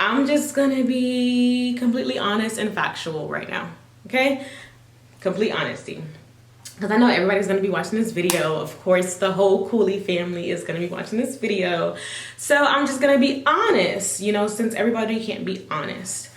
I'm just gonna be completely honest and factual right now, okay? Complete honesty. Because I know everybody's gonna be watching this video. Of course, the whole Cooley family is gonna be watching this video. So I'm just gonna be honest, you know, since everybody can't be honest.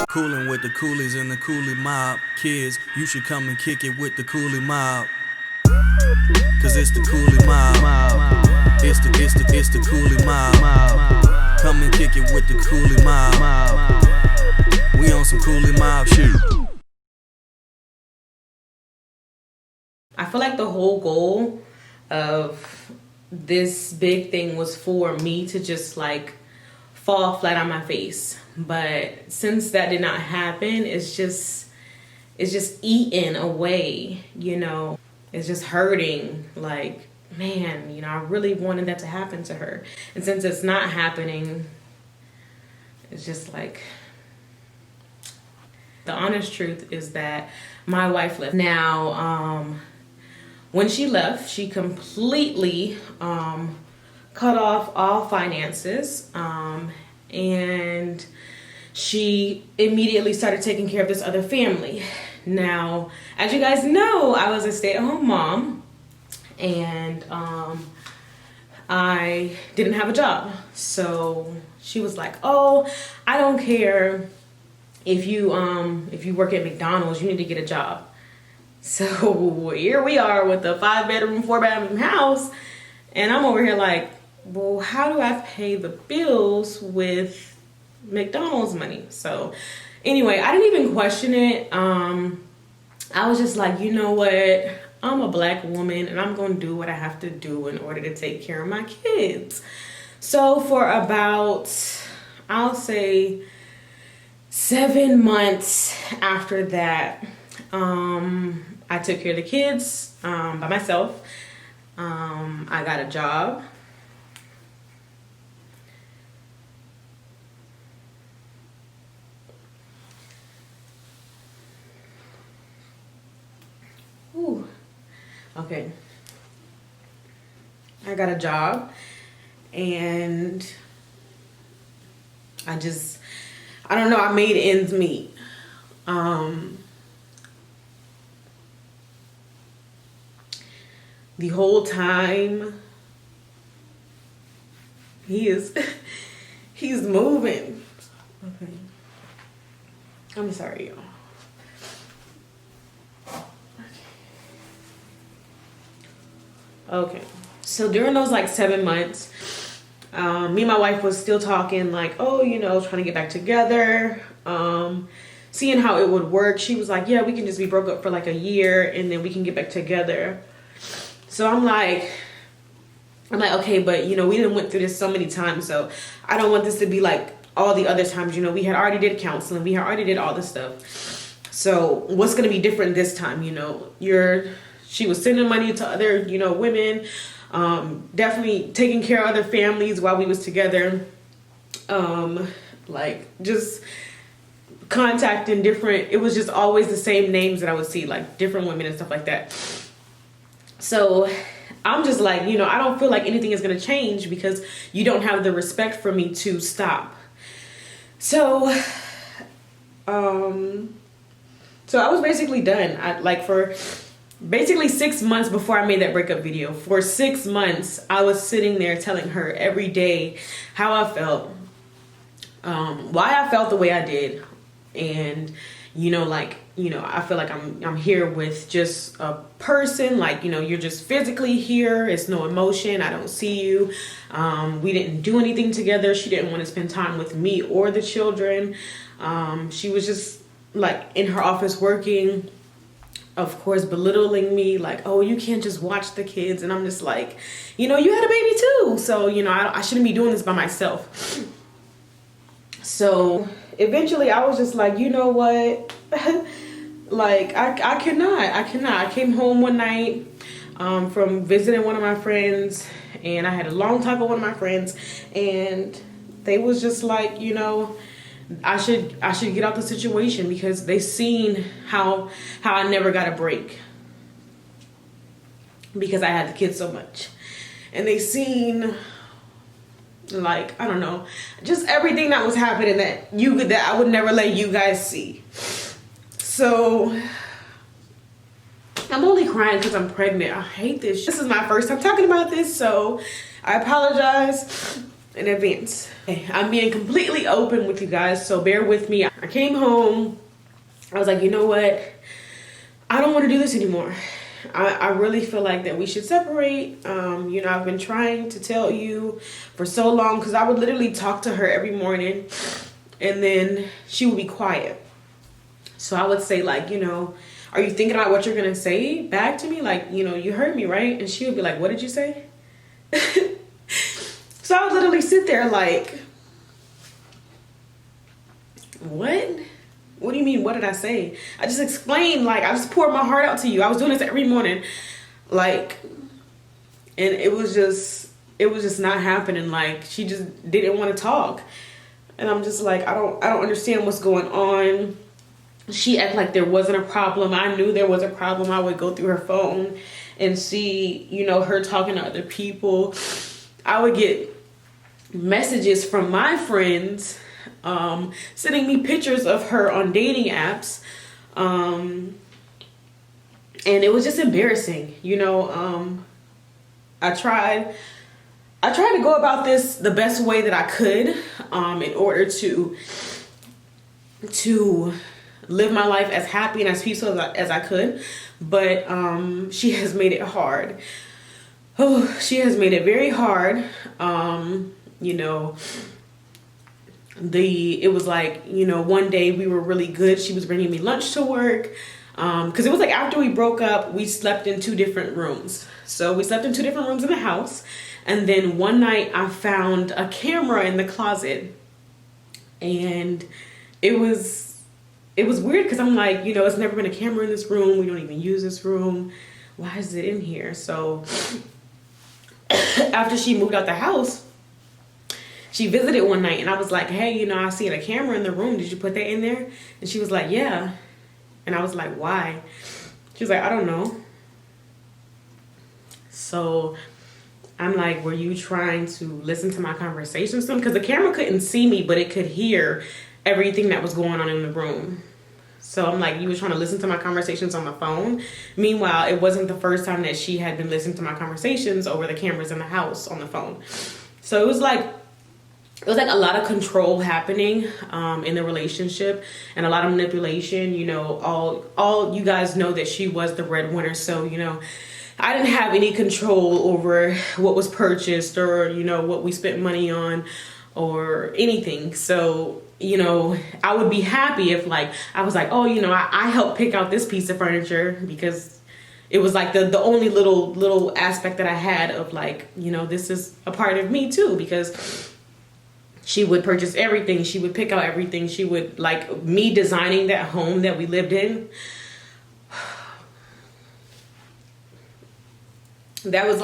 Coolin' with the Coolies and the Cooley MOB. Kids, you should come and kick it with the Cooley MOB. Cause it's the Cooley MOB. It's the Cooley MOB. Come and kick it with the Cooley MOB. We on some Cooley MOB shit. I feel like the whole goal of this big thing was for me to just like fall flat on my face. But since that did not happen, it's just eating away, you know. It's just hurting. Like, man, you know, I really wanted that to happen to her. And since it's not happening, it's just like, the honest truth is that my wife left. Now, when she left, she completely cut off all finances, and she immediately started taking care of this other family. Now, as you guys know, I was a stay-at-home mom, and I didn't have a job. So she was like, "Oh, I don't care if you work at McDonald's, you need to get a job." So here we are with a 5-bedroom, 4-bathroom house, and I'm over here like, well, how do I pay the bills with McDonald's money? So anyway, I didn't even question it. I was just like, you know what? I'm a black woman and I'm gonna do what I have to do in order to take care of my kids. So for about, I'll say 7 months after that, I took care of the kids by myself. I got a job. Ooh. Okay. I got a job, and I don't know, I made ends meet. The whole time he's moving. Okay. I'm sorry, y'all. Okay. So during those like 7 months, me and my wife was still talking like, oh, you know, trying to get back together, seeing how it would work. She was like, yeah, we can just be broke up for like a year and then we can get back together. So I'm like, okay, but you know, we done went through this so many times, so I don't want this to be like all the other times. You know, we had already did counseling, we had already did all this stuff. So what's gonna be different this time? You know, she was sending money to other, you know, women, definitely taking care of other families while we was together, like just contacting different, it was just always the same names that I would see, like different women and stuff like that. So I'm just like, you know, I don't feel like anything is going to change because you don't have the respect for me to stop. So I was basically done. For basically 6 months before I made that breakup video, for 6 months, I was sitting there telling her every day how I felt, why I felt the way I did. And, you know, like, you know, I feel like I'm here with just a person, like, you know, you're just physically here. It's no emotion. I don't see you. We didn't do anything together. She didn't want to spend time with me or the children. She was just like in her office working, of course, belittling me, like, oh, you can't just watch the kids. And I'm just like, you know, you had a baby too. So, you know, I shouldn't be doing this by myself. So eventually I was just like, you know what? Like, I cannot. I came home one night from visiting one of my friends, and I had a long talk with one of my friends, and they was just like, you know, I should get out the situation because they seen how I never got a break because I had the kids so much. And they seen, like, I don't know, just everything that was happening that I would never let you guys see. So I'm only crying because I'm pregnant. I hate this. This is my first time talking about this, so I apologize in advance. I'm being completely open with you guys, so bear with me. I came home. I was like, you know what? I don't want to do this anymore. I really feel like that we should separate. You know, I've been trying to tell you for so long because I would literally talk to her every morning and then she would be quiet. So I would say, like, you know, are you thinking about what you're going to say back to me? Like, you know, you heard me, right? And she would be like, what did you say? So I would literally sit there like, what? What do you mean, what did I say? I just explained, like, I just poured my heart out to you. I was doing this every morning. Like, and it was just not happening. Like, she just didn't want to talk. And I'm just like, I don't understand what's going on. She acted like there wasn't a problem. I knew there was a problem. I would go through her phone and see, you know, her talking to other people. I would get messages from my friends sending me pictures of her on dating apps, and it was just embarrassing. You know, I tried to go about this the best way that I could in order to live my life as happy and as peaceful as I could, but she has made it hard. Oh, she has made it very hard. You know, it was like, you know, one day we were really good. She was bringing me lunch to work. Cause it was like after we broke up, we slept in 2 different rooms. So we slept in 2 different rooms in the house. And then one night I found a camera in the closet, and it was weird. Cause I'm like, you know, it's never been a camera in this room. We don't even use this room. Why is it in here? So after she moved out the house, she visited one night, and I was like, hey, you know, I see a camera in the room. Did you put that in there? And she was like, yeah. And I was like, why? She was like, I don't know. So I'm like, were you trying to listen to my conversations? Because the camera couldn't see me, but it could hear everything that was going on in the room. So I'm like, you were trying to listen to my conversations on the phone? Meanwhile, it wasn't the first time that she had been listening to my conversations over the cameras in the house on the phone. So it was like a lot of control happening in the relationship, and a lot of manipulation. You know, all you guys know that she was the breadwinner. So, you know, I didn't have any control over what was purchased or, you know, what we spent money on or anything. So, you know, I would be happy if, like, I was like, oh, you know, I helped pick out this piece of furniture because it was like the only little aspect that I had of, like, you know, this is a part of me too, because she would purchase everything. She would pick out everything. She would, like, me designing that home that we lived in. That was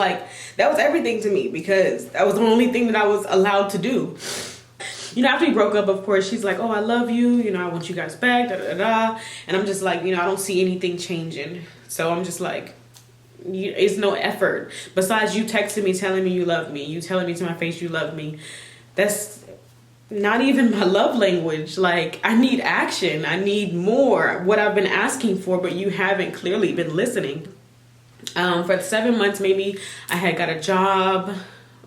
everything to me, because that was the only thing that I was allowed to do. You know, after we broke up, of course, she's like, oh, I love you. You know, I want you guys back, da, da, da. And I'm just like, you know, I don't see anything changing. So I'm just like, it's no effort. Besides you texting me, telling me you love me, you telling me to my face you love me. That's not even my love language. Like, I need action. I need more. What I've been asking for, but you haven't clearly been listening. For 7 months, maybe I had got a job.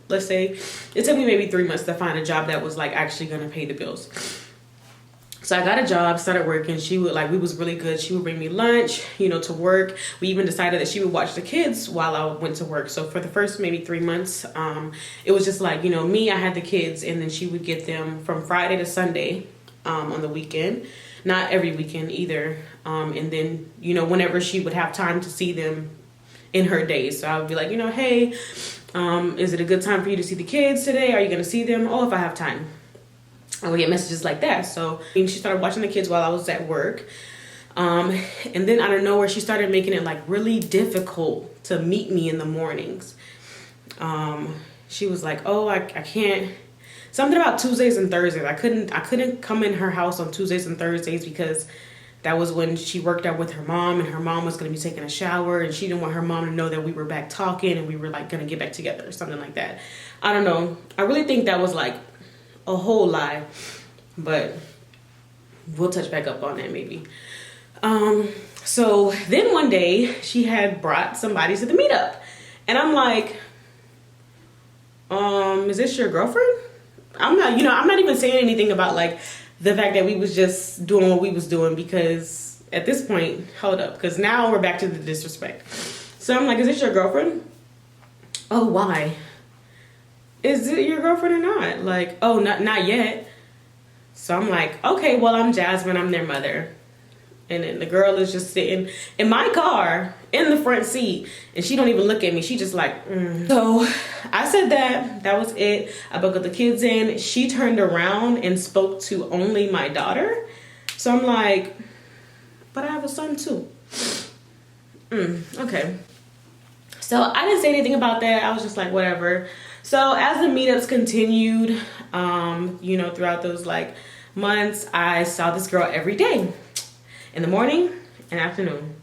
Let's say it took me maybe 3 months to find a job that was, like, actually going to pay the bills. So I got a job, started working. She would, like, we was really good. She would bring me lunch, you know, to work. We even decided that she would watch the kids while I went to work. So for the first maybe 3 months, it was just like, you know, me, I had the kids, and then she would get them from Friday to Sunday on the weekend. Not every weekend either. And then, you know, whenever she would have time to see them in her days. So I would be like, you know, hey, is it a good time for you to see the kids today? Are you going to see them? Oh, if I have time. I would get messages like that. So she started watching the kids while I was at work. And then out of nowhere, she started making it like really difficult to meet me in the mornings. She was like, oh, I can't, something about Tuesdays and Thursdays. I couldn't come in her house on Tuesdays and Thursdays because that was when she worked out with her mom, and her mom was going to be taking a shower, and she didn't want her mom to know that we were back talking and we were like going to get back together or something like that. I don't know. I really think that was like a whole lie, but we'll touch back up on that maybe. So then one day she had brought somebody to the meetup, and I'm like, is this your girlfriend? I'm not even saying anything about like the fact that we was just doing what we was doing, because at this point, hold up, because now we're back to the disrespect. So I'm like, is this your girlfriend? Oh, why? Is it your girlfriend or not? Like, oh, not yet. So I'm like, okay, well, I'm Jasmine, I'm their mother. And then the girl is just sitting in my car in the front seat, and she don't even look at me. She just like, So I said that was it. I buckled the kids in. She turned around and spoke to only my daughter. So I'm like, but I have a son too. Okay. So I didn't say anything about that. I was just like, whatever. So as the meetups continued, throughout those like months, I saw this girl every day. In the morning and afternoon.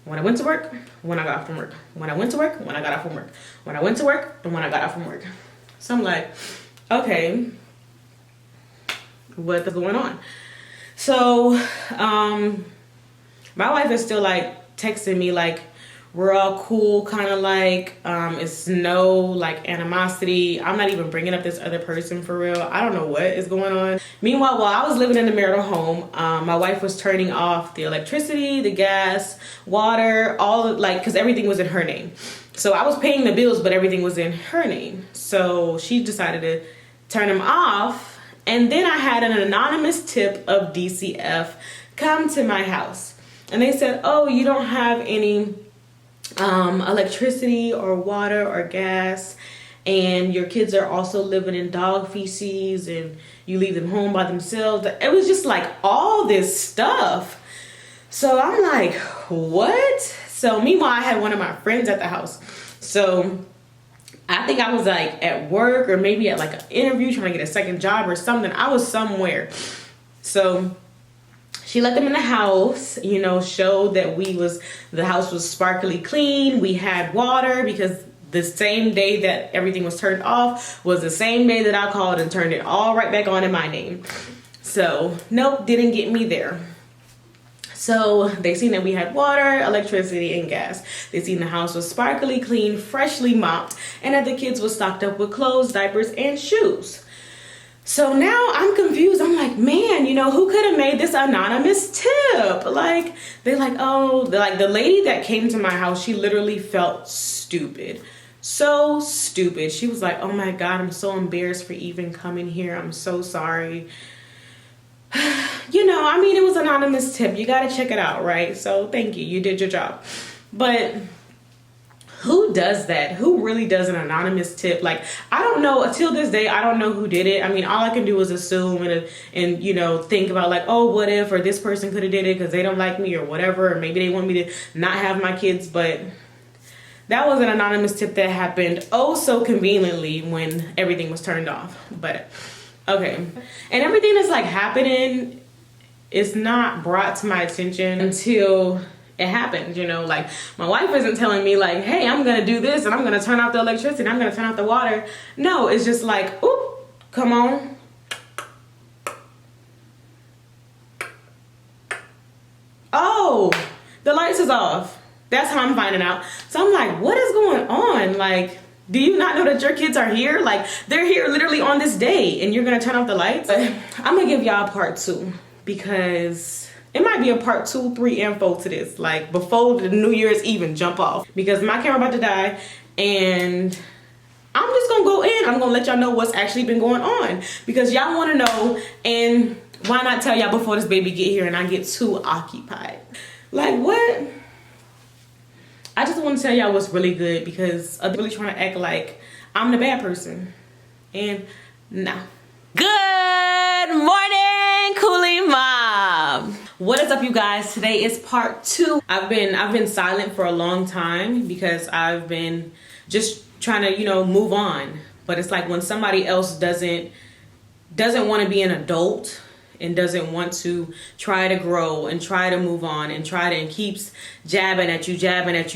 When I went to work, when I got off from work. When I went to work, when I got off from work. When I went to work, and when I got off from work. So I'm like, okay, what is going on? So my wife is still like texting me like, we're all cool, kind of like, it's no like animosity. I'm not even bringing up this other person for real. I don't know what is going on. Meanwhile, while I was living in the marital home, my wife was turning off the electricity, the gas, water, all like, because everything was in her name. So I was paying the bills, but everything was in her name. So she decided to turn them off. And then I had an anonymous tip of DCF come to my house. And they said, oh, you don't have any electricity or water or gas, and your kids are also living in dog feces, and you leave them home by themselves. It was just like all this stuff. So I'm like, what? So meanwhile, I had one of my friends at the house. So I think I was like at work or maybe at like an interview trying to get a second job or something. I was somewhere. So she let them in the house, showed that the house was sparkly clean. We had water, because the same day that everything was turned off was the same day that I called and turned it all right back on in my name. So nope, didn't get me there. So they seen that we had water, electricity, and gas. They seen the house was sparkly clean, freshly mopped, and that the kids was stocked up with clothes, diapers, and shoes. So now I'm confused. I'm like, man, who could have made this anonymous tip? Like, they're like, oh, the lady that came to my house, she literally felt stupid. So stupid. She was like, oh my God, I'm so embarrassed for even coming here. I'm so sorry. It was an anonymous tip. You got to check it out, right? So thank you. You did your job. But who does that? Who really does an anonymous tip? Like, I don't know. Until this day, I don't know who did it. I mean, all I can do is assume and think about like, oh, what if, or this person could have did it because they don't like me or whatever, or maybe they want me to not have my kids. But that was an anonymous tip that happened oh so conveniently when everything was turned off. But okay, and everything that's like happening is not brought to my attention until it happened. Like my wife isn't telling me like, hey, I'm gonna do this and I'm gonna turn off the electricity and I'm gonna turn off the water. No, it's just like, oop, come on. Oh, the lights is off. That's how I'm finding out. So I'm like, what is going on? Like, do you not know that your kids are here? Like, they're here literally on this day and you're gonna turn off the lights? But I'm gonna give y'all part 2, because it might be a part 2, 3, and 4 to this, like before the New Year's even jump off, because my camera about to die and I'm just gonna go in. I'm gonna let y'all know what's actually been going on, because y'all want to know, and why not tell y'all before this baby get here and I get too occupied? Like, what? I just want to tell y'all what's really good, because I'm really trying to act like I'm the bad person, and nah. Good morning, Cooley MOB. What is up, you guys? Today is part 2. I've been silent for a long time because I've been just trying to, move on. But it's like when somebody else doesn't want to be an adult and doesn't want to try to grow and try to move on and keeps jabbing at you, jamming at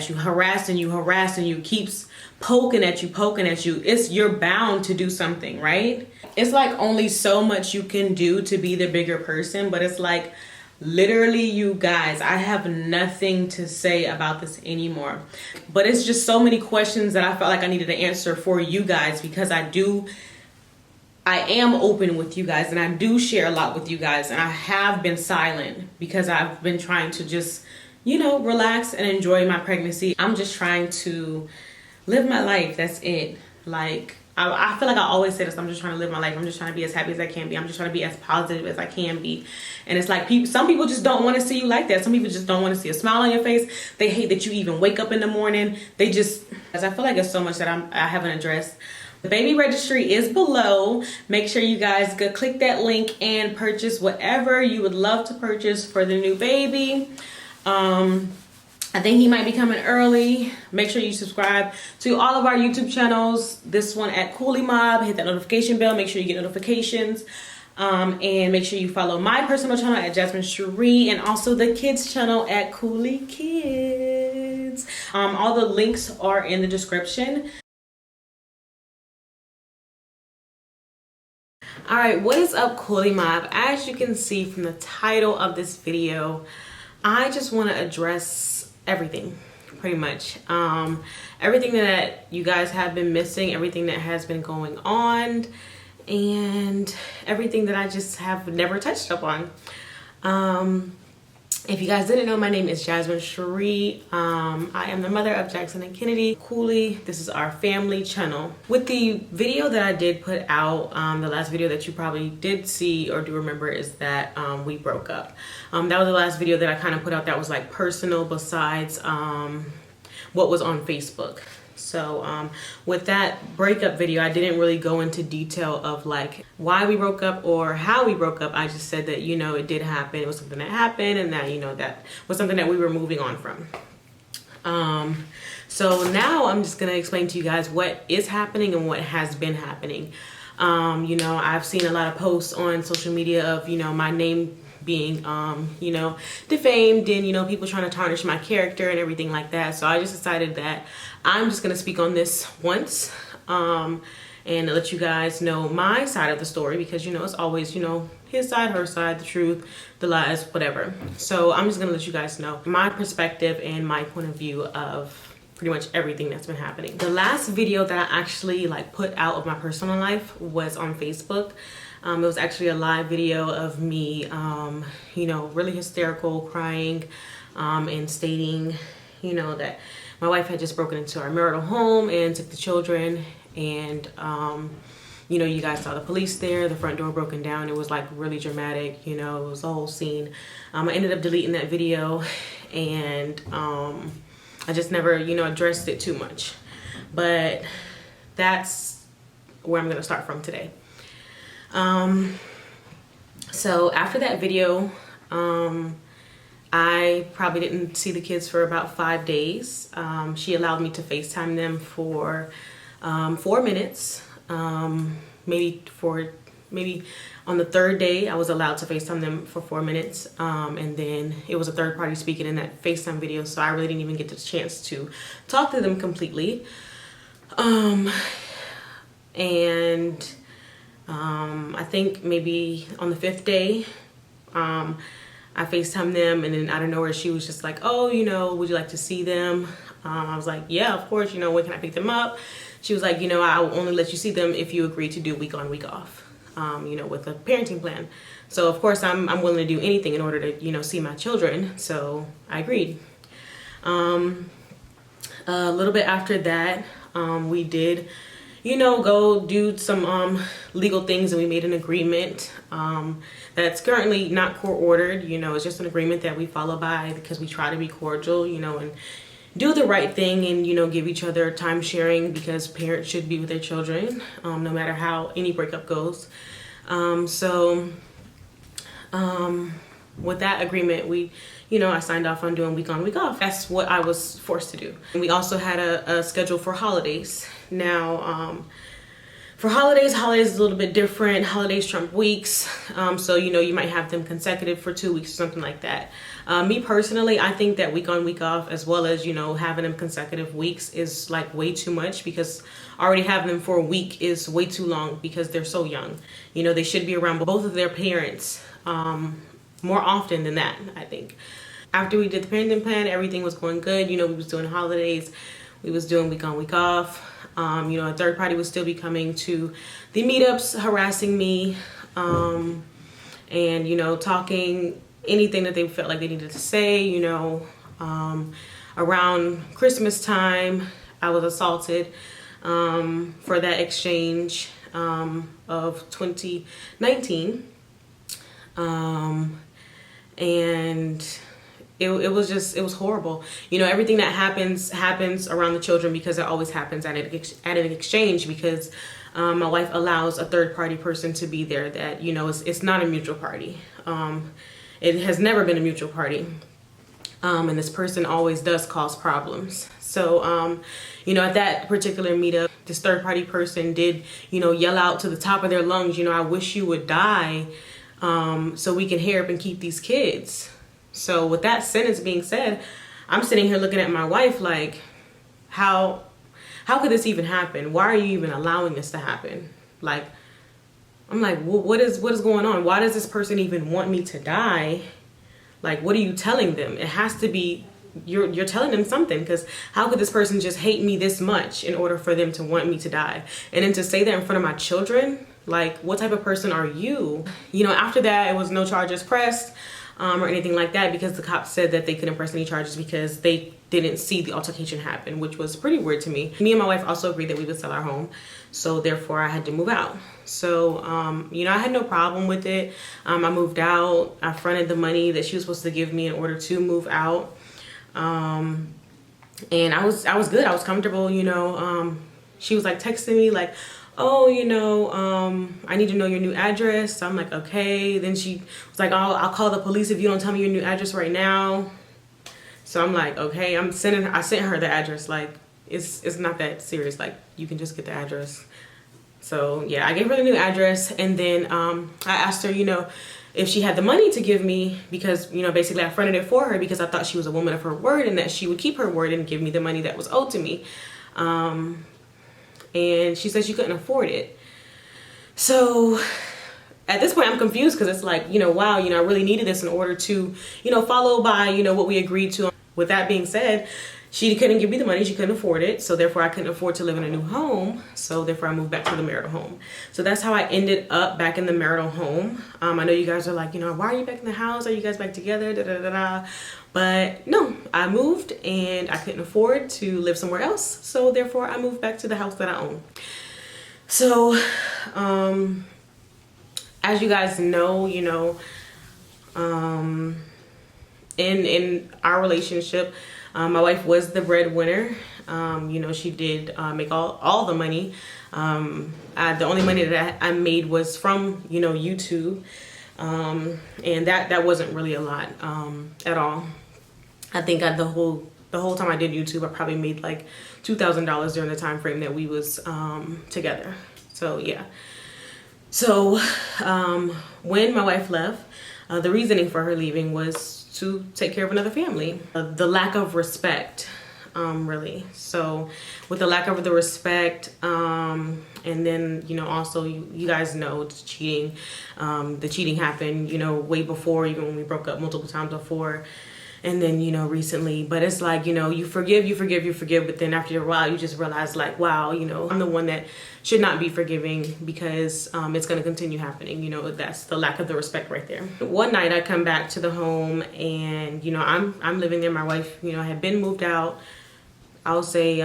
you, harassing you, keeps poking at you, you're bound to do something, right? It's like only so much you can do to be the bigger person, but it's like literally, you guys, I have nothing to say about this anymore. But it's just so many questions that I felt like I needed to answer for you guys, because I am open with you guys and I do share a lot with you guys, and I have been silent because I've been trying to just, relax and enjoy my pregnancy. I'm just trying to live my life. That's it. Like, I feel like I always say this. I'm just trying to live my life. I'm just trying to be as happy as I can be. I'm just trying to be as positive as I can be. And it's like some people just don't want to see you like that. Some people just don't want to see a smile on your face. They hate that you even wake up in the morning. I feel like there's so much that I haven't addressed. The baby registry is below. Make sure you guys go click that link and purchase whatever you would love to purchase for the new baby. I think he might be coming early. Make sure you subscribe to all of our YouTube channels. This one at Cooley MOB. Hit that notification bell. Make sure you get notifications. And make sure you follow my personal channel at Jasmine Cherie, and also the kids channel at Cooley Kids. All the links are in the description. All right, what is up, Cooley MOB? As you can see from the title of this video, I just want to address everything, pretty much. Everything that you guys have been missing, everything that has been going on, and everything that I just have never touched up on. If you guys didn't know, my name is Jasmine Cherie. I am the mother of Jaxon and Kennedy Cooley. This is our family channel. With the video that I did put out, the last video that you probably did see or do remember is that we broke up. That was the last video that I kind of put out that was like personal, besides what was on Facebook. So with that breakup video, I didn't really go into detail of like why we broke up or how we broke up. I just said that, it did happen. It was something that happened, and that, that was something that we were moving on from. So now I'm just going to explain to you guys what is happening and what has been happening. I've seen a lot of posts on social media of, my name being, defamed, and, people trying to tarnish my character and everything like that. So I just decided that I'm just going to speak on this once, and let you guys know my side of the story, because, it's always, his side, her side, the truth, the lies, whatever. So I'm just going to let you guys know my perspective and my point of view of pretty much everything that's been happening. The last video that I actually put out of my personal life was on Facebook. It was actually a live video of me, really hysterical, crying, and stating, that my wife had just broken into our marital home and took the children. And, you guys saw the police there, the front door broken down. It was really dramatic, it was a whole scene. I ended up deleting that video, and I just never, addressed it too much. But that's where I'm going to start from today. So after that video, I probably didn't see the kids for about 5 days. She allowed me to FaceTime them for 4 minutes. Maybe on the third day I was allowed to FaceTime them for 4 minutes. And then it was a third party speaking in that FaceTime video, so I really didn't even get the chance to talk to them completely. I think maybe on the 5th day, I FaceTimed them, and then out of nowhere she was just like, oh, would you like to see them? I was like, yeah, of course, when can I pick them up? She was like, I will only let you see them if you agree to do week on, week off, with a parenting plan. So of course I'm willing to do anything in order to, see my children. So I agreed. A little bit after that, we did, go do some legal things, and we made an agreement that's currently not court ordered. It's just an agreement that we follow by because we try to be cordial, and do the right thing, and give each other time sharing, because parents should be with their children, no matter how any breakup goes. with that agreement, we, I signed off on doing week on, week off. That's what I was forced to do. And we also had a schedule for holidays. Now, for holidays is a little bit different. Holidays trump weeks. So, you might have them consecutive for 2 weeks or something like that. Me personally, I think that week on, week off, as well as, having them consecutive weeks is like way too much, because already having them for a week is way too long because they're so young. They should be around both of their parents more often than that, I think. After we did the parenting plan, everything was going good. We was doing holidays. We was doing week on, week off. A third party would still be coming to the meetups, harassing me, and, talking anything that they felt like they needed to say. Around Christmas time, I was assaulted for that exchange of 2019. And it was horrible. Everything that happens around the children, because it always happens at an exchange, because my wife allows a third party person to be there that, it's not a mutual party. It has never been a mutual party. And this person always does cause problems. So, at that particular meetup, this third party person did, yell out to the top of their lungs, I wish you would die, so we can hear up and keep these kids. So with that sentence being said, I'm sitting here looking at my wife like, how could this even happen? Why are you even allowing this to happen? Like, I'm like, well, what is going on? Why does this person even want me to die? Like, what are you telling them? It has to be, you're telling them something, because how could this person just hate me this much in order for them to want me to die? And then to say that in front of my children, like, what type of person are you? After that, it was no charges pressed or anything like that, because the cops said that they couldn't press any charges because they didn't see the altercation happen, which was pretty weird to me. Me and my wife also agreed that we would sell our home, so therefore I had to move out. So, I had no problem with it. I moved out. I fronted the money that she was supposed to give me in order to move out. And I was good. I was comfortable, she was like texting me like, oh, I need to know your new address. So I'm like, okay. Then she was like, oh, I'll call the police if you don't tell me your new address right now. So I'm like, okay. I sent her the address. Like, it's not that serious. Like, you can just get the address. So yeah, I gave her the new address, and then I asked her, if she had the money to give me, because, basically I fronted it for her because I thought she was a woman of her word and that she would keep her word and give me the money that was owed to me. And she said she couldn't afford it. So at this point I'm confused, because it's like, wow, I really needed this in order to, follow by, what we agreed to. With that being said, she couldn't give me the money. She couldn't afford it. So therefore I couldn't afford to live in a new home. So therefore I moved back to the marital home. So that's how I ended up back in the marital home. I know you guys are like, why are you back in the house? Are you guys back together? Da, da, da, da. But no, I moved and I couldn't afford to live somewhere else. So therefore I moved back to the house that I own. So, as you guys know, in our relationship, my wife was the breadwinner. She did make all the money. The only money that I made was from, YouTube. And that wasn't really a lot at all. I think the whole time I did YouTube, I probably made like $2,000 during the time frame that we was together. So yeah. So when my wife left, the reasoning for her leaving was to take care of another family. The lack of respect, really. So with the lack of the respect, and then, also you guys know the cheating. The cheating happened, way before, even when we broke up multiple times before. And then, recently, but it's like, you forgive, but then after a while, you just realize like, wow, I'm the one that should not be forgiving, because it's going to continue happening. That's the lack of the respect right there. One night I come back to the home and, I'm living there. My wife, had been moved out. I'll say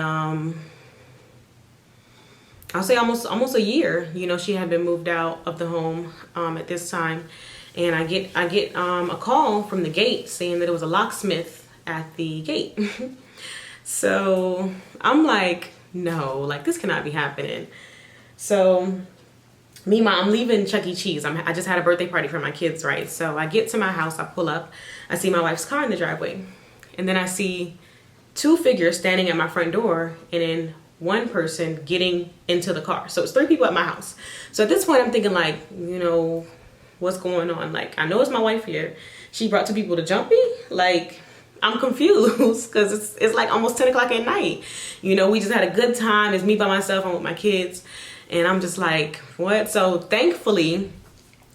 almost a year, she had been moved out of the home at this time. And I get a call from the gate saying that it was a locksmith at the gate. So I'm like, no, like this cannot be happening. So Meanwhile, I'm leaving Chuck E. Cheese. I just had a birthday party for my kids, right? So I get to my house, I pull up, I see my wife's car in the driveway. And then I see two figures standing at my front door and then one person getting into the car. So it's 3 people at my house. So at this point, I'm thinking like, you know, what's going on? Like, I know it's my wife here. She brought 2 people to jump me? Like, I'm confused because it's like almost 10 o'clock at night. You know, we just had a good time. It's me by myself. I'm with my kids. And I'm just like, what? So thankfully,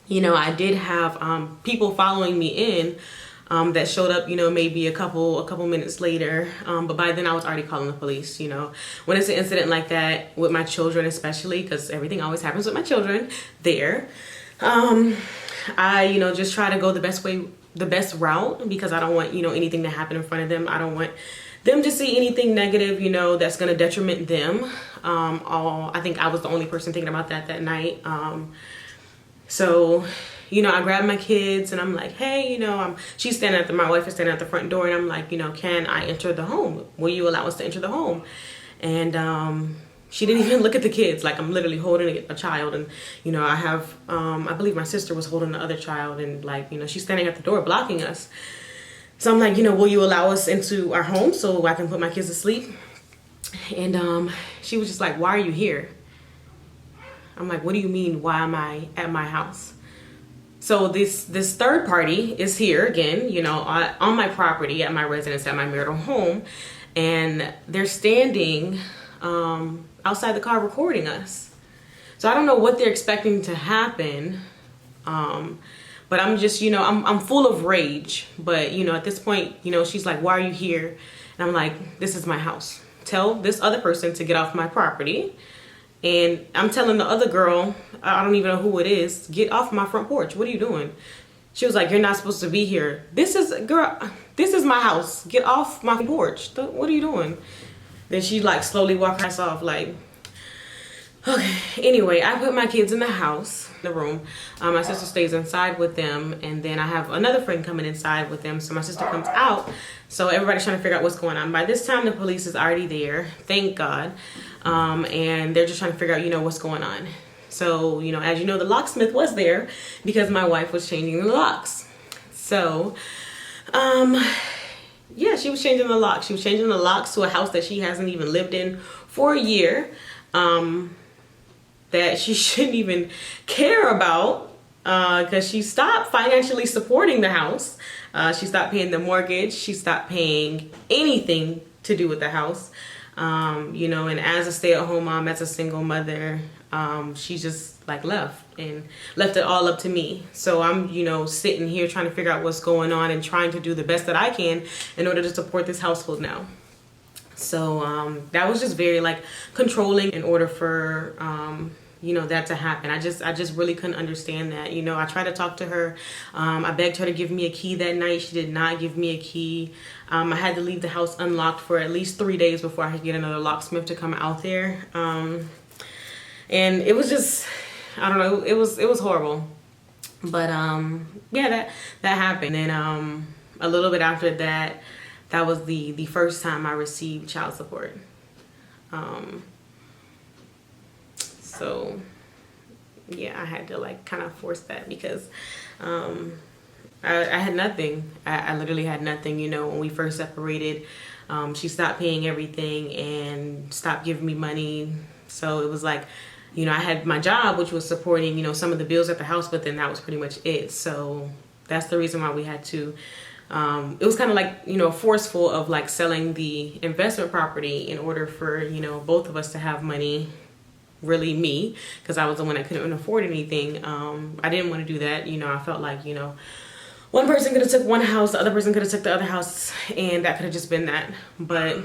you know, I did have people following me in that showed up, you know, maybe a couple minutes later. But by then I was already calling the police, you know. When it's an incident like that with my children, especially, because everything always happens with my children there, I, you know, just try to go the best route, because I don't want, you know, anything to happen in front of them. I don't want them to see anything negative, you know, that's going to detriment them. I think I was the only person thinking about that night. So, you know, I grabbed my kids and I'm like, hey, you know, my wife is standing at the front door, and I'm like, you know, can I enter the home? Will you allow us to enter the home? And she didn't even look at the kids. Like, I'm literally holding a child, and, you know, I have, I believe my sister was holding the other child, and like, you know, she's standing at the door blocking us. So I'm like, you know, will you allow us into our home so I can put my kids to sleep? And she was just like, why are you here? I'm like, what do you mean, why am I at my house? So this third party is here again, you know, on my property, at my residence, at my marital home, and they're standing outside the car recording us. So I don't know what they're expecting to happen. But I'm just, you know, I'm full of rage. But, you know, at this point, you know, she's like, why are you here? And I'm like, this is my house. Tell this other person to get off my property. And I'm telling the other girl, I don't even know who it is, get off my front porch. What are you doing? She was like, you're not supposed to be here. This is my house. Get off my porch. What are you doing? Then she like slowly walked us off, like, okay. Anyway, I put my kids in the house, the room. My sister stays inside with them, and then I have another friend coming inside with them. So my sister comes out. So everybody's trying to figure out what's going on. By this time, the police is already there, thank God. And they're just trying to figure out, you know, what's going on. So, you know, as you know, the locksmith was there because my wife was changing the locks. So, yeah, she was changing the locks. She was changing the locks to a house that she hasn't even lived in for a year. That she shouldn't even care about, because she stopped financially supporting the house. She stopped paying the mortgage. She stopped paying anything to do with the house. You know, and as a stay-at-home mom, as a single mother, she just like left it all up to me. So I'm, you know, sitting here trying to figure out what's going on and trying to do the best that I can in order to support this household now. So that was just very like controlling in order for you know, that to happen. I just really couldn't understand that. You know, I tried to talk to her. I begged her to give me a key that night. She did not give me a key. I had to leave the house unlocked for at least 3 days before I could get another locksmith to come out there. And it was just, I don't know, it was horrible. But yeah, that happened. And a little bit after that, that was the first time I received child support. So yeah, I had to like kind of force that because I had nothing. I literally had nothing. You know, when we first separated, she stopped paying everything and stopped giving me money. So it was like, you know, I had my job, which was supporting, you know, some of the bills at the house, but then that was pretty much it. So that's the reason why we had to, it was kind of like, you know, forceful of like selling the investment property in order for, you know, both of us to have money. Really me, because I was the one that couldn't afford anything. I didn't want to do that. You know, I felt like, you know, one person could have took one house, the other person could have took the other house, and that could have just been that. But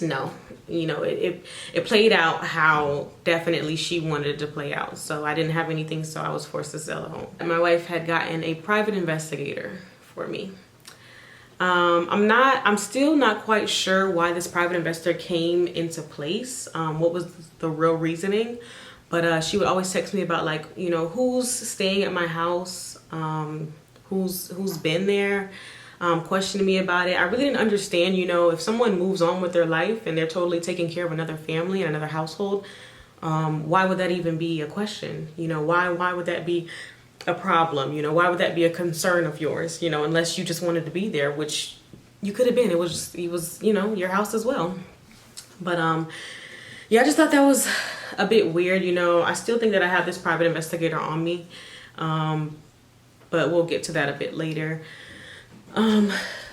no, you know, it played out how definitely she wanted it to play out. So I didn't have anything, so I was forced to sell a home. And my wife had gotten a private investigator for me. I'm still not quite sure why this private investor came into place, what was the real reasoning, but she would always text me about like, you know, who's staying at my house, who's been there, questioning me about it. I really didn't understand, you know, if someone moves on with their life and they're totally taking care of another family and another household, why would that even be a question? You know, why would that be a problem? You know, why would that be a concern of yours? You know, unless you just wanted to be there, which you could have been. It was, you know, your house as well. But yeah, I just thought that was a bit weird. You know, I still think that I have this private investigator on me, but we'll get to that a bit later.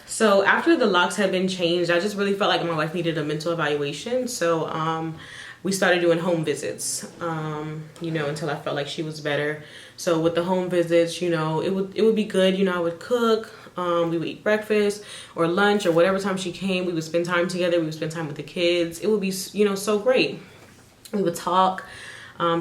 So after the locks had been changed, I just really felt like my wife needed a mental evaluation. So we started doing home visits, you know, until I felt like she was better. So with the home visits, you know, it would be good. You know, I would cook, we would eat breakfast or lunch or whatever time she came. We would spend time together. We would spend time with the kids. It would be, you know, so great. We would talk.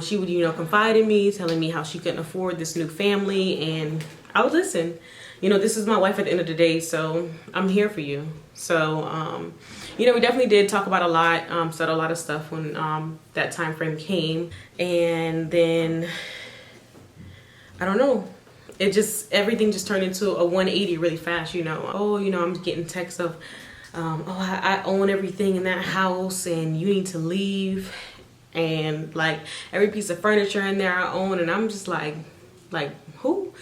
She would, you know, confide in me, telling me how she couldn't afford this new family, and I would listen. You know, this is my wife at the end of the day, so I'm here for you. So, you know, we definitely did talk about a lot, said a lot of stuff when that time frame came. And then, I don't know, everything just turned into a 180 really fast, you know. Oh, you know, I'm getting texts of, oh, I own everything in that house and you need to leave. And like every piece of furniture in there I own, and I'm just like who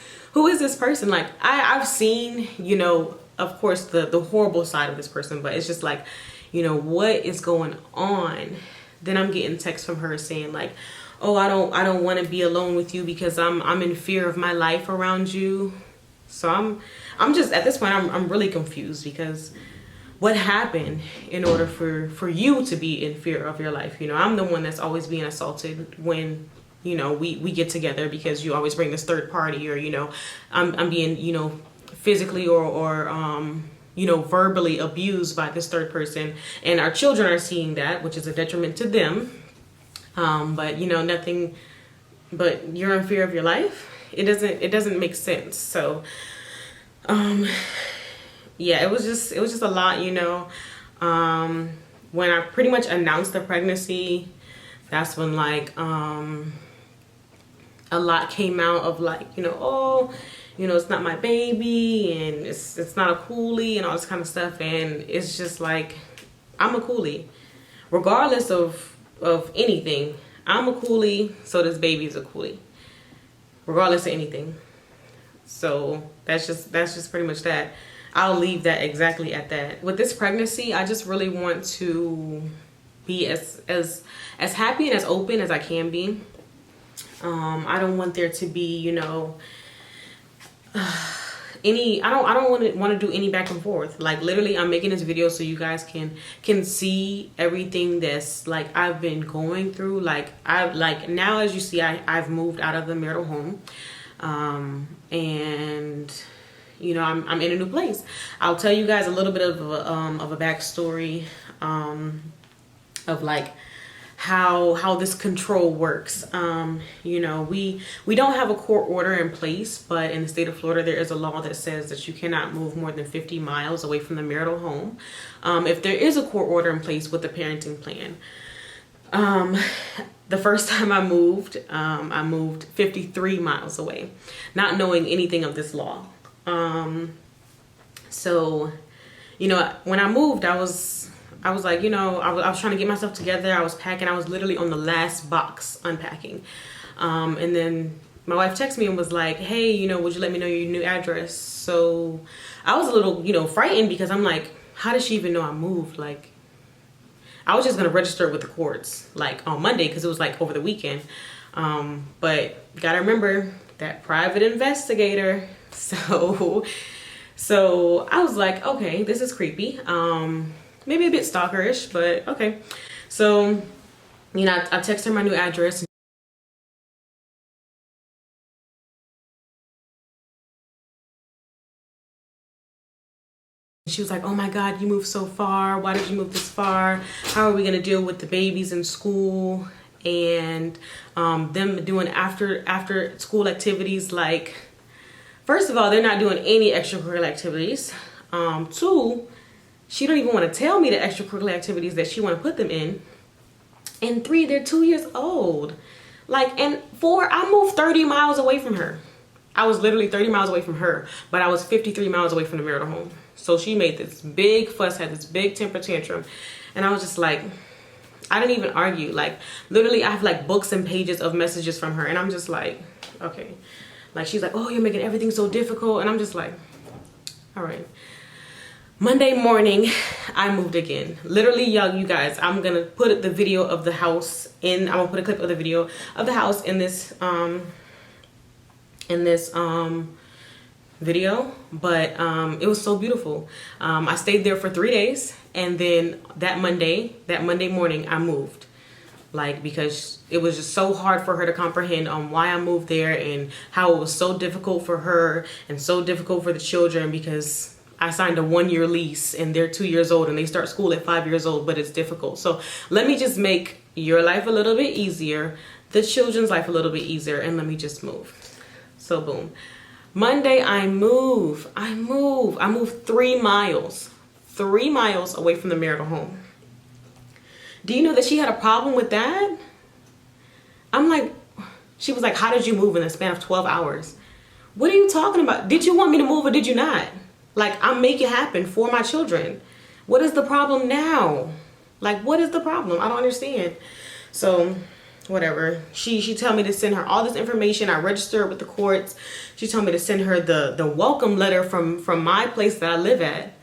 is this person? Like I've seen, you know, of course the horrible side of this person, but it's just like, you know, what is going on? Then I'm getting texts from her saying like, oh, I don't want to be alone with you because I'm in fear of my life around you. So I'm just at this point I'm really confused, because what happened in order for you to be in fear of your life? You know, I'm the one that's always being assaulted when, you know, we get together, because you always bring this third party, or, you know, I'm being, you know, physically or you know, verbally abused by this third person, and our children are seeing that, which is a detriment to them. But you know, nothing, but you're in fear of your life. It doesn't make sense. So, yeah, it was just a lot, you know. When I pretty much announced the pregnancy, that's when like, a lot came out of like, you know, oh, you know, it's not my baby, and it's not a Cooley, and all this kind of stuff. And it's just like, I'm a Cooley, regardless of anything. I'm a Cooley, so this baby is a Cooley, regardless of anything. So that's just pretty much that. I'll leave that exactly at that. With this pregnancy, I just really want to be as happy and as open as I can be. I don't want there to be, you know, I don't want to do any back and forth. Like literally, I'm making this video so you guys can see everything that's like I've been going through. Like now, as you see, I've moved out of the marital home, and you know, I'm in a new place. I'll tell you guys a little bit of a backstory of like how this control works. You know, we don't have a court order in place, but in the state of Florida, there is a law that says that you cannot move more than 50 miles away from the marital home, if there is a court order in place with the parenting plan. The first time I moved 53 miles away, not knowing anything of this law. So, you know, when I moved, I was like, you know, I was trying to get myself together. I was packing. I was literally on the last box unpacking. And then my wife texted me and was like, hey, you know, would you let me know your new address? So I was a little, you know, frightened, because I'm like, how does she even know I moved? Like, I was just going to register it with the courts like on Monday, because it was like over the weekend. But gotta remember that private investigator. So I was like, okay, this is creepy. Maybe a bit stalkerish, but okay. So, you know, I texted her my new address. She was like, oh my God, you moved so far. Why did you move this far? How are we gonna deal with the babies in school and them doing after school activities? Like, first of all, they're not doing any extracurricular activities. Two, she don't even want to tell me the extracurricular activities that she want to put them in. And three, they're 2 years old. Like, and four, I moved 30 miles away from her. I was literally 30 miles away from her, but I was 53 miles away from the marital home. So she made this big fuss, had this big temper tantrum. And I was just like, I didn't even argue. Like, literally, I have like books and pages of messages from her, and I'm just like, okay. Like, she's like, oh, you're making everything so difficult, and I'm just like, all right. Monday morning, I moved again. Literally, you guys, I'm gonna put the video of the house in. I'm gonna put a clip of the video of the house in this video, but it was so beautiful. I stayed there for 3 days, and then that Monday morning, I moved. Like, because it was just so hard for her to comprehend on why I moved there and how it was so difficult for her and so difficult for the children, because I signed a 1-year lease and they're 2 years old and they start school at 5 years old, but it's difficult. So let me just make your life a little bit easier, the children's life a little bit easier, and let me just move. So boom. Monday, I move 3 miles away from the marital home. Do you know that she had a problem with that? I'm like, she was like, how did you move in the span of 12 hours? What are you talking about? Did you want me to move or did you not? Like, I'm making it happen for my children. What is the problem now? Like, what is the problem? I don't understand. So, whatever. She told me to send her all this information. I registered with the courts. She told me to send her the welcome letter from my place that I live at.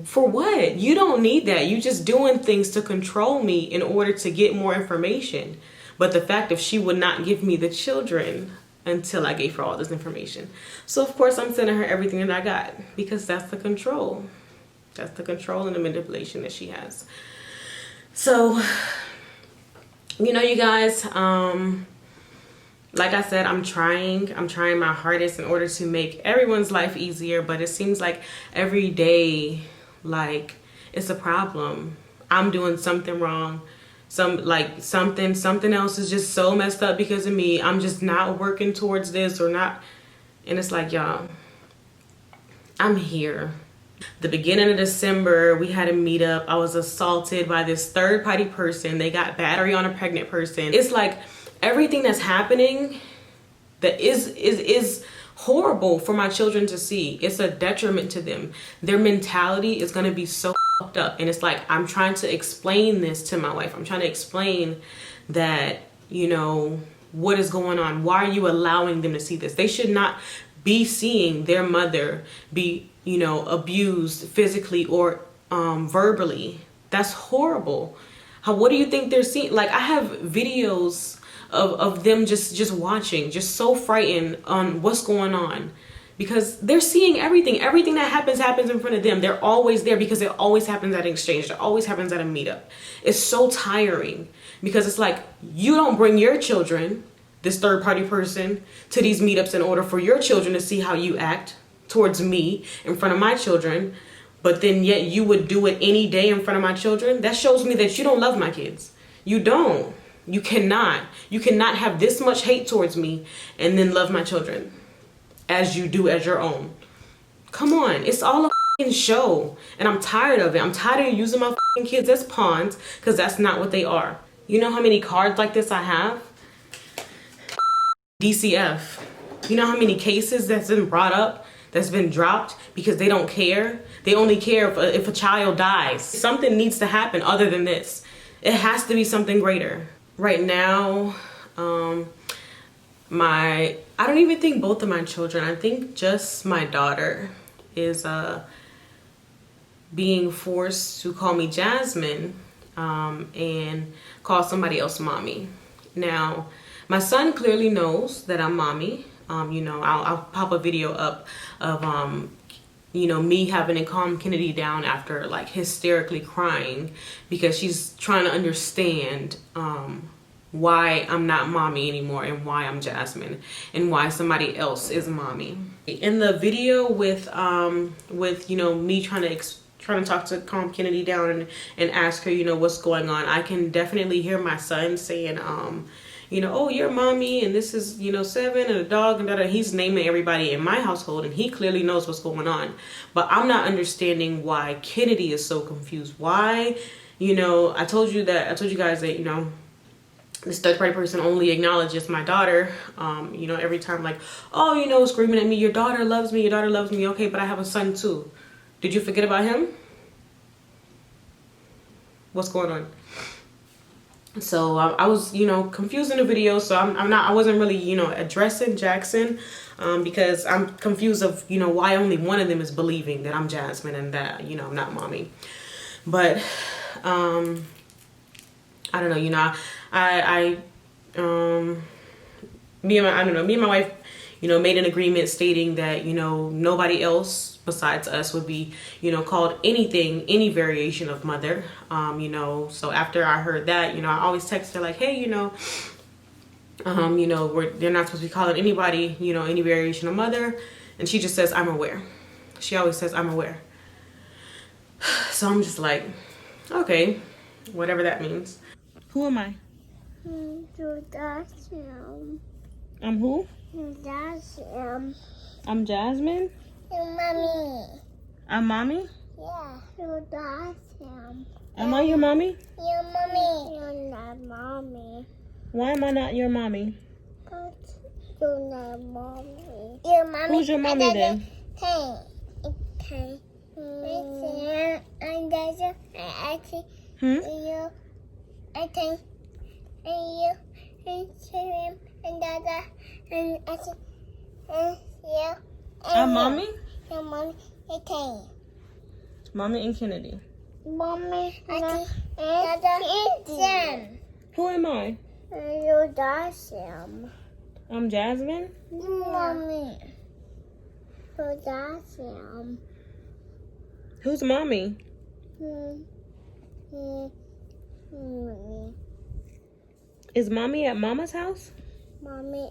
For what? You don't need that. You just doing things to control me in order to get more information. But the fact that she would not give me the children until I gave her all this information. So of course I'm sending her everything that I got, because that's the control. That's the control and the manipulation that she has. So, you know, you guys, like I said, I'm trying my hardest in order to make everyone's life easier, but it seems like every day, like, it's a problem. I'm doing something wrong. Something else is just so messed up because of me. I'm just not working towards this or not. And it's like, y'all, I'm here. The beginning of December, we had a meetup. I was assaulted by this third-party person. They got battery on a pregnant person. It's like everything that's happening that is horrible for my children to see. It's a detriment to them. Their mentality is going to be so fucked up. And it's like, I'm trying to explain this to my wife. I'm trying to explain that, you know, what is going on? Why are you allowing them to see this? They should not be seeing their mother be, you know, abused physically or verbally. That's horrible. What do you think they're seeing? Like, I have videos of them just watching, just so frightened on what's going on, because they're seeing everything that happens in front of them. They're always there because it always happens at an exchange. It always happens at a meetup. It's so tiring, because it's like, you don't bring your children, this third-party person, to these meetups in order for your children to see how you act towards me in front of my children, but then yet you would do it any day in front of my children. That shows me that you don't love my kids. You don't. You cannot have this much hate towards me and then love my children as you do as your own. Come on, it's all a fucking show, and I'm tired of it. I'm tired of using my fucking kids as pawns, because that's not what they are. You know how many cards like this I have? DCF. You know how many cases that's been brought up, that's been dropped because they don't care? They only care if a child dies. Something needs to happen other than this. It has to be something greater. Right now, I don't even think both of my children, I think just my daughter is being forced to call me Jasmine and call somebody else mommy. Now, my son clearly knows that I'm mommy. You know, I'll pop a video up of you know, me having to calm Kennedy down after like hysterically crying because she's trying to understand why I'm not mommy anymore and why I'm Jasmine and why somebody else is mommy. In the video with you know, me trying to talk to calm Kennedy down and ask her, you know, what's going on, I can definitely hear my son saying you know, oh, you're mommy, and this is, you know, 7 and a dog and that. He's naming everybody in my household, and he clearly knows what's going on. But I'm not understanding why Kennedy is so confused. Why, you know, I told you guys that, you know, this third party person only acknowledges my daughter, you know, every time, like, oh, you know, screaming at me, your daughter loves me, your daughter loves me. Okay, but I have a son too. Did you forget about him? What's going on? So I was, confused in the video. So I wasn't really, addressing Jaxon, because I'm confused of, why only one of them is believing that I'm Jasmine and that, I'm not mommy. But, I don't know, me and my wife, made an agreement stating that, nobody else besides us would be, called any variation of mother. So after I heard that, I always text her like, hey, they're not supposed to be calling anybody, any variation of mother. And she just says, I'm aware. She always says, I'm aware. So I'm just like, okay, whatever that means. Who am I? I'm who? I'm Jasmine. Mommy. I'm mommy? Yeah, you're awesome. Am I your mommy? You're mommy. You're not mommy. Why am I not your mommy? You're not mommy. Your mommy. Who's your mommy then? Okay. And there's a actually. You. I think. And you. And him. And Dada. And actually. And you. I'm mommy? Your mommy. Okay. Mommy and Kennedy. Mommy and Dada. Who am I? You're awesome. I'm Jasmine? Mommy. You're awesome. Who's mommy? Is mommy at mama's house? Mama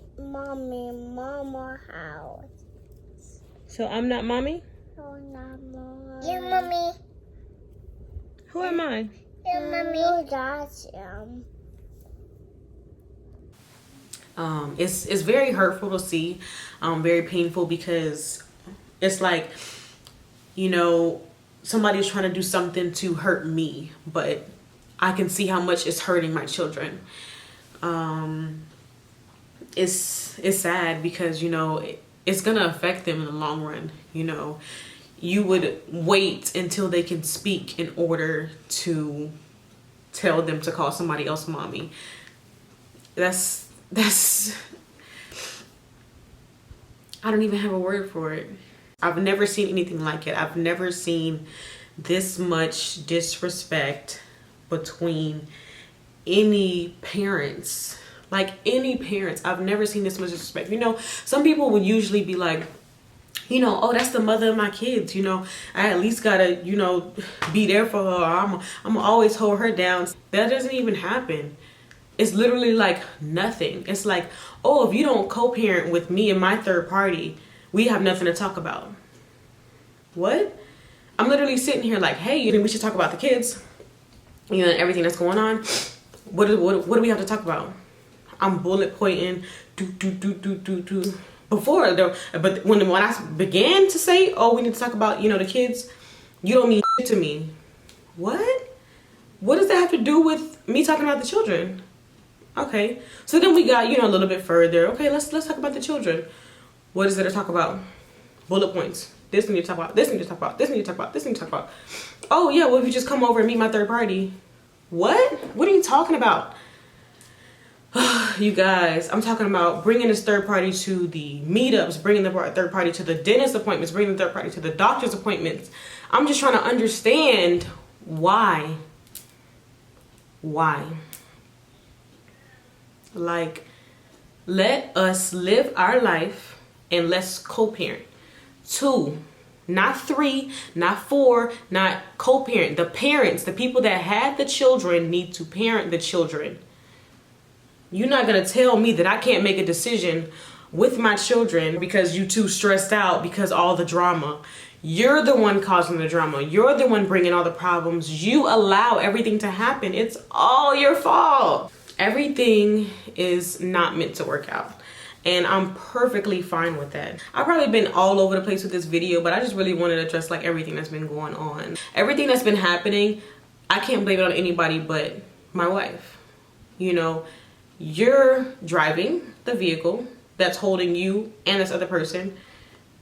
house. So I'm not mommy? You're not mommy. Your mommy. Who am I? Your mommy. You're awesome. It's very hurtful to see, very painful, because it's like, somebody's trying to do something to hurt me, but I can see how much it's hurting my children. It's sad because, it's gonna affect them in the long run. You would wait until they can speak in order to tell them to call somebody else mommy. That's I don't even have a word for it. I've never seen anything like it. I've never seen this much disrespect between any parents. Like any parents. I've never seen this much disrespect. Some people would usually be like, oh, that's the mother of my kids. I at least gotta, be there for her. I'm gonna always hold her down. That doesn't even happen. It's literally like nothing. It's like, oh, if you don't co-parent with me and my third party, we have nothing to talk about. What? I'm literally sitting here like, hey, we should talk about the kids, and everything that's going on. What do we have to talk about? I'm bullet pointing, before but when I began to say, oh, we need to talk about, the kids, you don't mean shit to me. What does that have to do with me talking about the children? Okay, so then we got, a little bit further. Okay, let's talk about the children. What is there to talk about? Bullet points. This we need to talk about. This we need to talk about. This we need to talk about. This we need to talk about. Oh yeah, well if you just come over and meet my third party. What are you talking about? You guys, I'm talking about bringing this third party to the meetups, bringing the third party to the dentist appointments, bringing the third party to the doctor's appointments. I'm just trying to understand why. Like, let us live our life and let's co-parent. 2, not 3, not 4, not co-parent. The parents, the people that had the children, need to parent the children. You're not gonna tell me that I can't make a decision with my children because you too stressed out because all the drama. You're the one causing the drama. You're the one bringing all the problems. You allow everything to happen. It's all your fault. Everything is not meant to work out. And I'm perfectly fine with that. I've probably been all over the place with this video, but I just really wanted to address like everything that's been going on. Everything that's been happening, I can't blame it on anybody but my wife. You're driving the vehicle that's holding you and this other person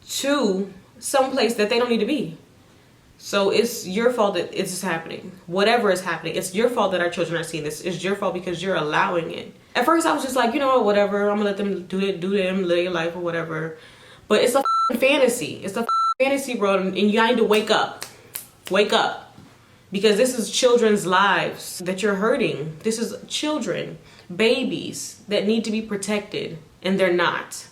to some place that they don't need to be. So it's your fault that it's happening. Whatever is happening, it's your fault that our children are seeing this. It's your fault because you're allowing it. At first I was just like, you know what, whatever. I'm gonna let them do them, live your life or whatever. But it's a fantasy. It's a fantasy world, and you need to wake up. Wake up. Because this is children's lives that you're hurting. This is children, babies that need to be protected, and they're not.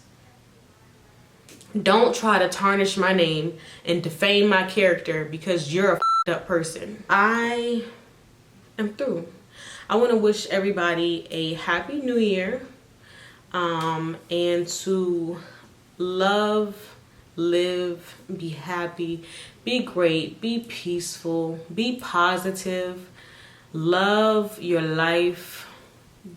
Don't try to tarnish my name and defame my character because you're a f***ed up person. I am through. I want to wish everybody a happy new year, and to love, live, be happy, be great, be peaceful, be positive, love your life.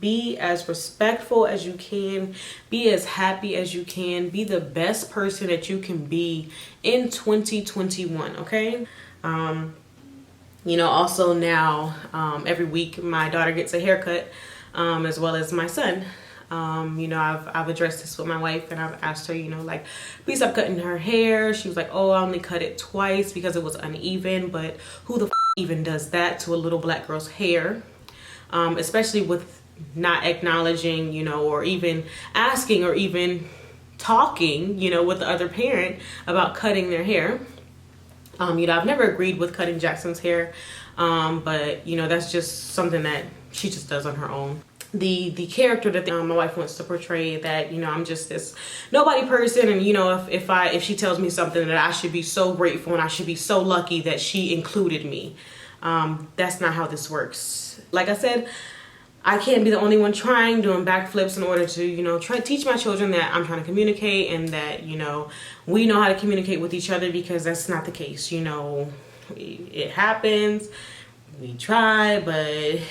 Be as respectful as you can. Be as happy as you can. Be the best person that you can be in 2021, okay? You know, also now, every week my daughter gets a haircut, as well as my son. You know, I've addressed this with my wife, and I've asked her, you know, like, please stop cutting her hair. She was like, oh, I only cut it twice because it was uneven, but who the f even does that to a little black girl's hair? Especially with not acknowledging, you know, or even asking or even talking, you know, with the other parent about cutting their hair. You know, I've never agreed with cutting Jackson's hair, but, you know, that's just something that she just does on her own. The character that my wife wants to portray, that, you know, I'm just this nobody person, and, you know, if she tells me something, that I should be so grateful and I should be so lucky that she included me. That's not how this works. Like I said, I can't be the only one doing backflips in order to, you know, try to teach my children that I'm trying to communicate, and that, you know, we know how to communicate with each other, because that's not the case. You know, it happens, we try, but it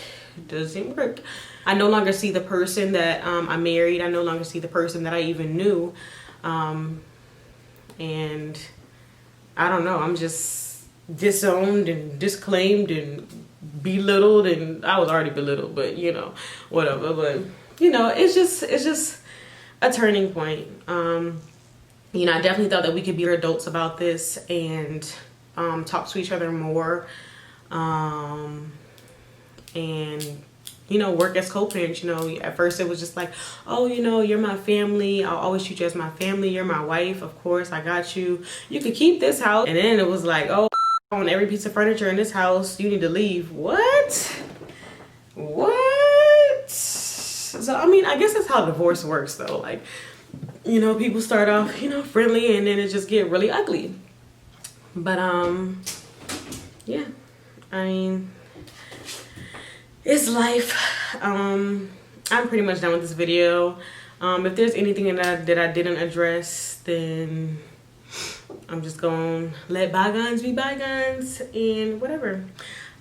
doesn't work. I no longer see the person that I married. I no longer see the person that I even knew. And I don't know, I'm just disowned and disclaimed and belittled, and I was already belittled, but, you know, whatever. But, you know, it's just a turning point. You know, I definitely thought that we could be adults about this and talk to each other more, and, you know, work as co-parents. You know, at first it was just like, oh, you know, you're my family, I'll always treat you as my family, you're my wife, of course, I got you, you could keep this house. And then it was like, oh, on every piece of furniture in this house, you need to leave. What? So, I mean, I guess that's how divorce works, though. Like, you know, people start off, you know, friendly, and then it just get really ugly. But, yeah, I mean, it's life. I'm pretty much done with this video. If there's anything that I didn't address, then I'm just gonna let bygones be bygones, and whatever.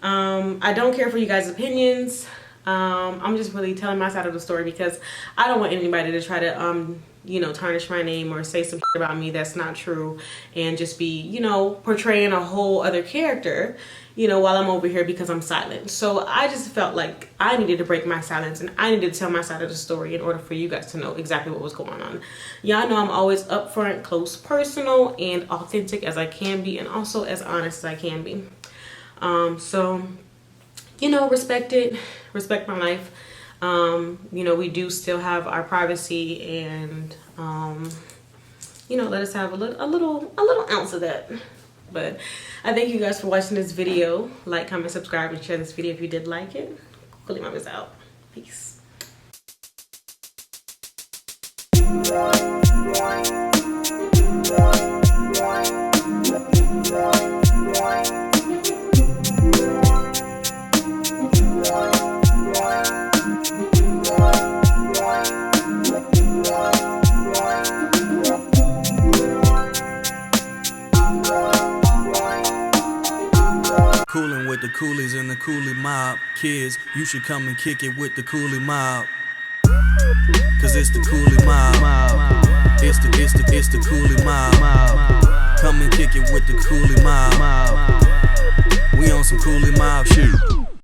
I don't care for you guys' opinions. I'm just really telling my side of the story, because I don't want anybody to try to you know, tarnish my name or say some shit about me that's not true, and just be, you know, portraying a whole other character, you know, while I'm over here because I'm silent. So I just felt like I needed to break my silence, and I needed to tell my side of the story in order for you guys to know exactly what was going on. Y'all know I'm always upfront, close, personal, and authentic as I can be, and also as honest as I can be. So, you know, respect it, respect my life. You know, we do still have our privacy, and you know, let us have a little ounce of that. But I thank you guys for watching this video. Like, comment, subscribe, and share this video if you did like it. Cooley MOB is out. Peace. Coolin' with the Coolies and the Cooley MOB. Kids, you should come and kick it with the Cooley MOB. Cause it's the Cooley MOB. It's the Cooley MOB. Come and kick it with the Cooley MOB. We on some Cooley MOB shit.